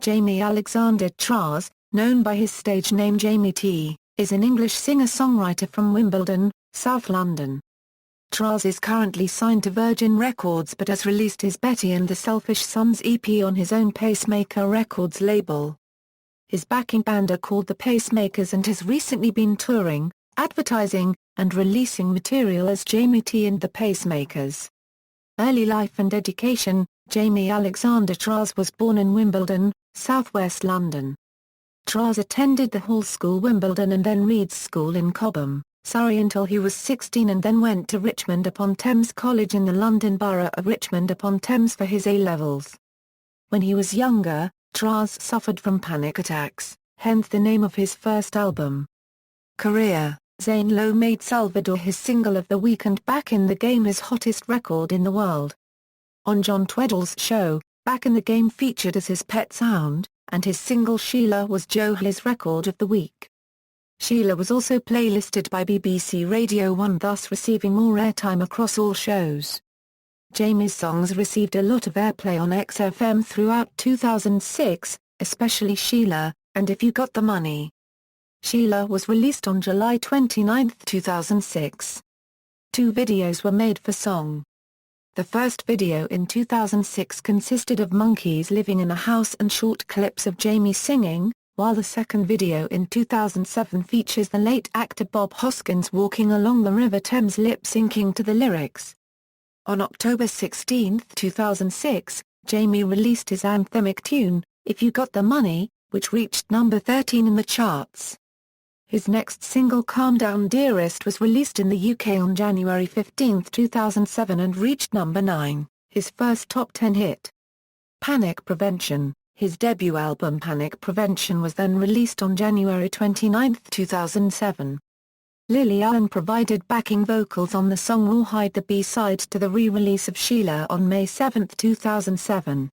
Jamie Alexander Treays, known by his stage name Jamie T, is an English singer-songwriter from Wimbledon, South London. Treays is currently signed to Virgin Records but has released his Betty and the Selfish Sons EP on his own Pacemaker Records label. His backing band are called the Pacemakers and has recently been touring, advertising, and releasing material as Jamie T and the Pacemakers. Early life and education. Jamie Alexander Treays was born in Wimbledon, southwest London. Treays attended the Hall School Wimbledon and then Reed's School in Cobham, Surrey until he was 16 and then went to Richmond-upon-Thames College in the London Borough of Richmond-upon-Thames for his A-levels. When he was younger, Treays suffered from panic attacks, hence the name of his first album. Career. Zane Lowe made Salvador his single of the week and Back in the Game his hottest record in the world. On John Tweddle's show, Back in the Game featured as his pet sound, and his single Sheila was Joe Hill's record of the week. Sheila was also playlisted by BBC Radio 1, thus receiving more airtime across all shows. Jamie's songs received a lot of airplay on XFM throughout 2006, especially Sheila, and If You Got the Money. Sheila was released on July 29, 2006. 2 videos were made for song. The first video in 2006 consisted of monkeys living in a house and short clips of Jamie singing, while the second video in 2007 features the late actor Bob Hoskins walking along the River Thames lip-syncing to the lyrics. On October 16, 2006, Jamie released his anthemic tune, If You Got the Money, which reached number 13 in the charts. His next single Calm Down Dearest was released in the UK on January 15, 2007 and reached number 9, his first top 10 hit. Panic Prevention. His debut album Panic Prevention was then released on January 29, 2007. Lily Allen provided backing vocals on the song Rawhide, the B-side to the re-release of Sheila on May 7, 2007.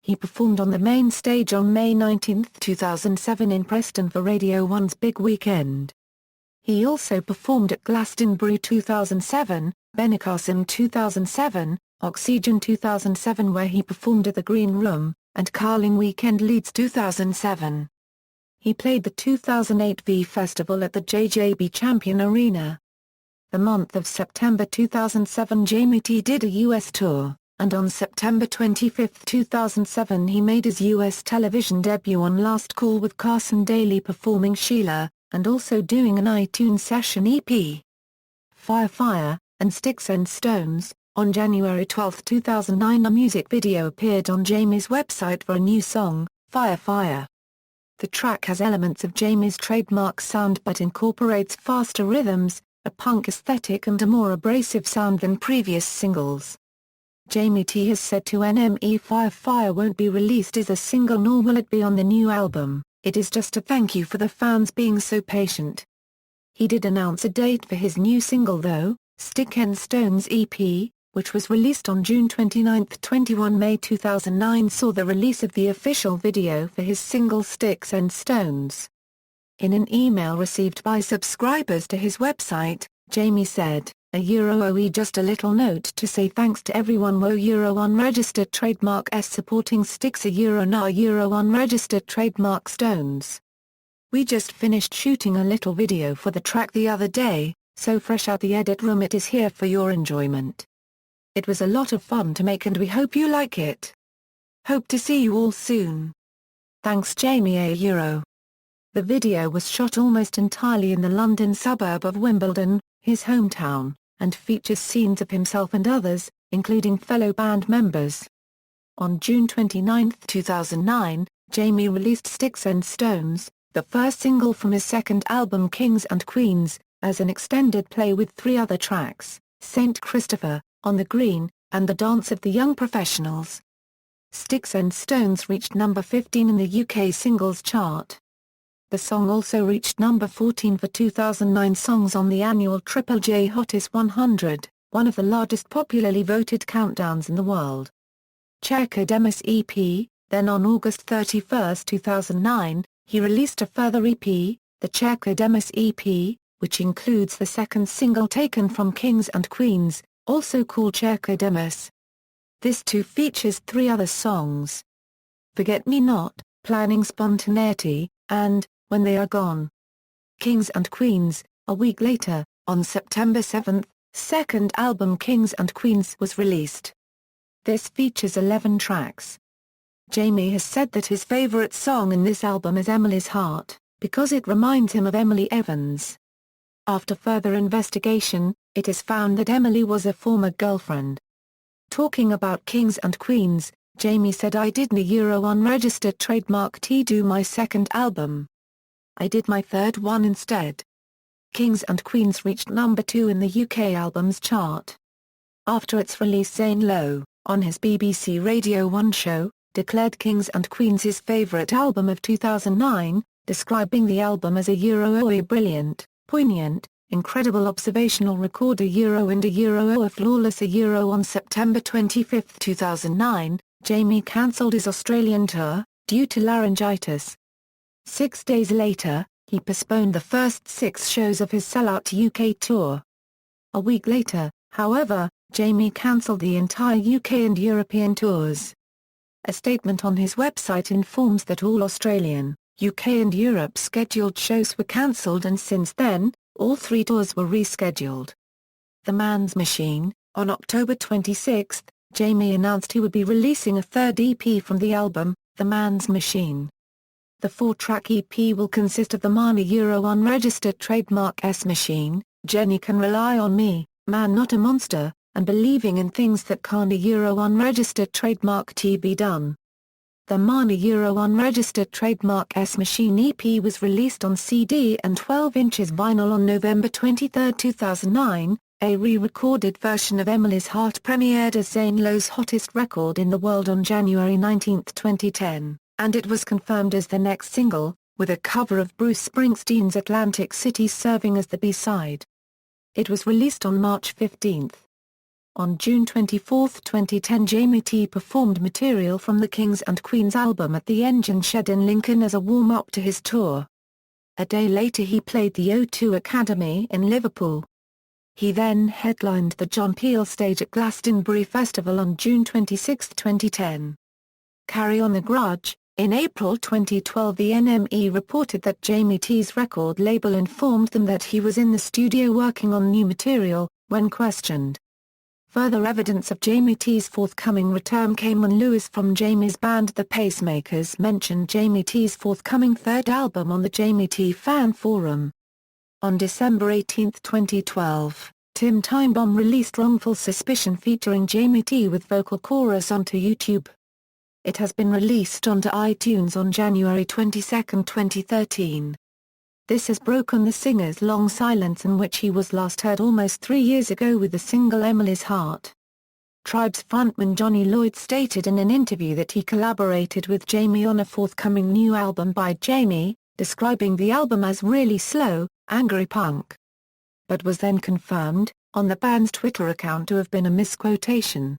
He performed on the main stage on May 19, 2007 in Preston for Radio 1's Big Weekend. He also performed at Glastonbury 2007, Benicassim 2007, Oxygen 2007 where he performed at the Green Room, and Carling Weekend Leeds 2007. He played the 2008 V Festival at the JJB Champion Arena. The month of September 2007 Jamie T did a US tour, and on September 25, 2007 he made his US television debut on Last Call with Carson Daly performing Sheila, and also doing an iTunes session EP. Fire Fire, and Sticks and Stones. On January 12, 2009 a music video appeared on Jamie's website for a new song, Fire Fire. The track has elements of Jamie's trademark sound but incorporates faster rhythms, a punk aesthetic and a more abrasive sound than previous singles. Jamie T has said to NME Fire Fire won't be released as a single nor will it be on the new album, it is just a thank you for the fans being so patient. He did announce a date for his new single though, Stick and Stones EP, which was released on June 29. 21 May 2009 saw the release of the official video for his single Sticks and Stones. In an email received by subscribers to his website, Jamie said, "OE just a little note to say thanks to everyone unregistered trademark S supporting Sticks unregistered trademark Stones. We just finished shooting a little video for the track the other day, so fresh out the edit room it is here for your enjoyment. It was a lot of fun to make and we hope you like it. Hope to see you all soon. Thanks Jamie A. The video was shot almost entirely in the London suburb of Wimbledon, his hometown, and features scenes of himself and others, including fellow band members. On June 29, 2009, Jamie released Sticks and Stones, the first single from his second album Kings and Queens, as an extended play with 3 other tracks, St. Christopher, On the Green, and The Dance of the Young Professionals. Sticks and Stones reached number 15 in the UK singles chart. The song also reached number 14 for 2009 songs on the annual Triple J Hottest 100, one of the largest popularly voted countdowns in the world. Cerca Demis EP. Then on August 31, 2009, he released a further EP, the Cerca Demis EP, which includes the second single taken from Kings and Queens, also called Cerca Demis. This too features 3 other songs. Forget Me Not, Planning Spontaneity, and When They Are Gone. Kings and Queens. A week later, on September 7, second album Kings and Queens was released. This features 11 tracks. Jamie has said that his favorite song in this album is Emily's Heart, because it reminds him of Emily Evans. After further investigation, it is found that Emily was a former girlfriend. Talking about Kings and Queens, Jamie said, "I didn't unregistered trademark do my second album. I did my third one instead." Kings and Queens reached number 2 in the UK albums chart. After its release, Zane Lowe, on his BBC Radio 1 show, declared Kings and Queens his favourite album of 2009, describing the album as a brilliant, poignant, incredible observational record and a flawless On September 25, 2009, Jamie cancelled his Australian tour, due to laryngitis. 6 days later, he postponed the first 6 shows of his sellout UK tour. A week later, however, Jamie cancelled the entire UK and European tours. A statement on his website informs that all Australian, UK and Europe scheduled shows were cancelled, and since then, all 3 tours were rescheduled. The Man's Machine. On October 26, Jamie announced he would be releasing a third EP from the album, The Man's Machine. The 4-track EP will consist of the Man unregistered trademark S Machine, Jenny Can Rely on Me, Man Not a Monster, and Believing in Things That Can't unregistered trademark T Be Done. The Man unregistered trademark S Machine EP was released on CD and 12 inches vinyl on November 23, 2009. A re-recorded version of Emily's Heart premiered as Zane Lowe's hottest record in the world on January 19, 2010, and it was confirmed as the next single, with a cover of Bruce Springsteen's Atlantic City serving as the B-side. It was released on March 15. On June 24, 2010, Jamie T performed material from the Kings and Queens album at the Engine Shed in Lincoln as a warm-up to his tour. A day later he played the O2 Academy in Liverpool. He then headlined the John Peel stage at Glastonbury Festival on June 26, 2010. Carry On the Grudge. In April 2012, the NME reported that Jamie T's record label informed them that he was in the studio working on new material. When questioned, further evidence of Jamie T's forthcoming return came when Lewis from Jamie's band The Pacemakers mentioned Jamie T's forthcoming third album on the Jamie T fan forum. On December 18, 2012, Tim Timebomb released Wrongful Suspicion featuring Jamie T with vocal chorus onto YouTube. It has been released onto iTunes on January 22, 2013. This has broken the singer's long silence, in which he was last heard almost 3 years ago with the single Emily's Heart. Tribe's frontman Johnny Lloyd stated in an interview that he collaborated with Jamie on a forthcoming new album by Jamie, describing the album as really slow, angry punk. But was then confirmed, on the band's Twitter account, to have been a misquotation.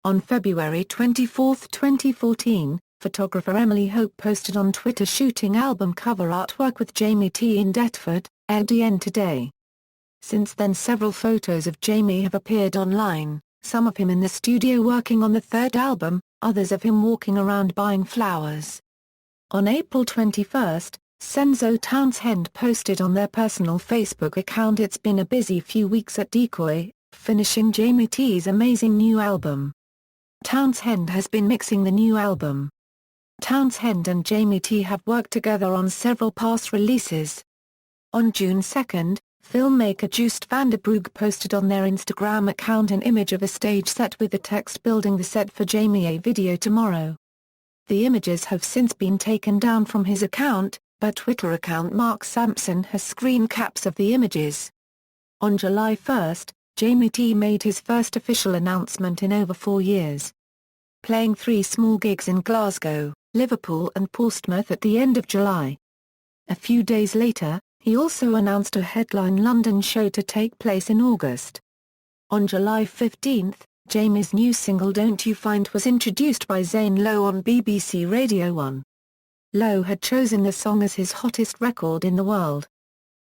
On February 24, 2014, photographer Emily Hope posted on Twitter shooting album cover artwork with Jamie T in Deptford, LDN today. Since then several photos of Jamie have appeared online, some of him in the studio working on the third album, others of him walking around buying flowers. On April 21, Senzo Townsend posted on their personal Facebook account, "It's been a busy few weeks at Decoy, finishing Jamie T's amazing new album." Townsend has been mixing the new album. Townsend and Jamie T have worked together on several past releases. On June 2, filmmaker Joost van der Broek posted on their Instagram account an image of a stage set with the text "Building the set for Jamie, a video tomorrow." The images have since been taken down from his account, but Twitter account Mark Sampson has screen caps of the images. On July 1, Jamie T made his first official announcement in over 4 years. Playing 3 small gigs in Glasgow, Liverpool and Portsmouth at the end of July. A few days later, he also announced a headline London show to take place in August. On July 15, Jamie's new single Don't You Find was introduced by Zane Lowe on BBC Radio 1. Lowe had chosen the song as his hottest record in the world.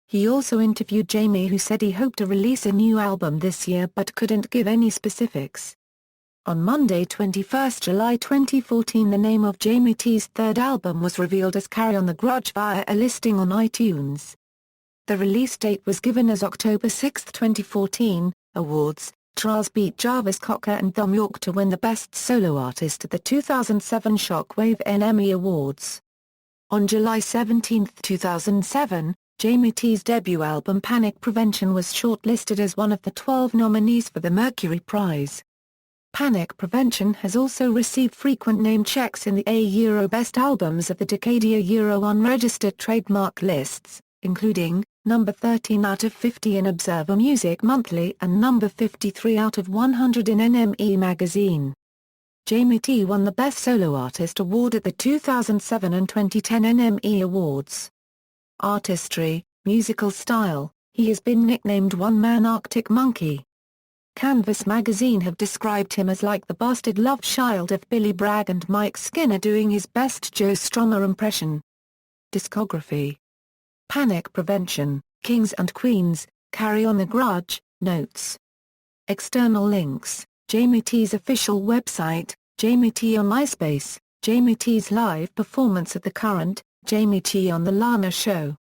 He also interviewed Jamie, who said he hoped to release a new album this year but couldn't give any specifics. On Monday 21 July 2014 the name of Jamie T's third album was revealed as Carry On the Grudge via a listing on iTunes. The release date was given as October 6, 2014. Awards: Treays beat Jarvis Cocker and Thom Yorke to win the Best Solo Artist at the 2007 Shockwave NME Awards. On July 17, 2007, Jamie T's debut album Panic Prevention was shortlisted as one of the 12 nominees for the Mercury Prize. Panic Prevention has also received frequent name checks in the Euro Best Albums of the Decadia Euro unregistered trademark lists, including number 13 out of 50 in Observer Music Monthly and number 53 out of 100 in NME magazine. Jamie T won the Best Solo Artist award at the 2007 and 2010 NME Awards. Artistry, musical style: he has been nicknamed One-Man Arctic Monkey. Canvas magazine have described him as like the bastard love child of Billy Bragg and Mike Skinner doing his best Joe Strummer impression. Discography: Panic Prevention, Kings and Queens, Carry On the Grudge, Notes. External links: Jamie T's official website, Jamie T on MySpace, Jamie T's live performance at the current, Jamie T on The Lana Show.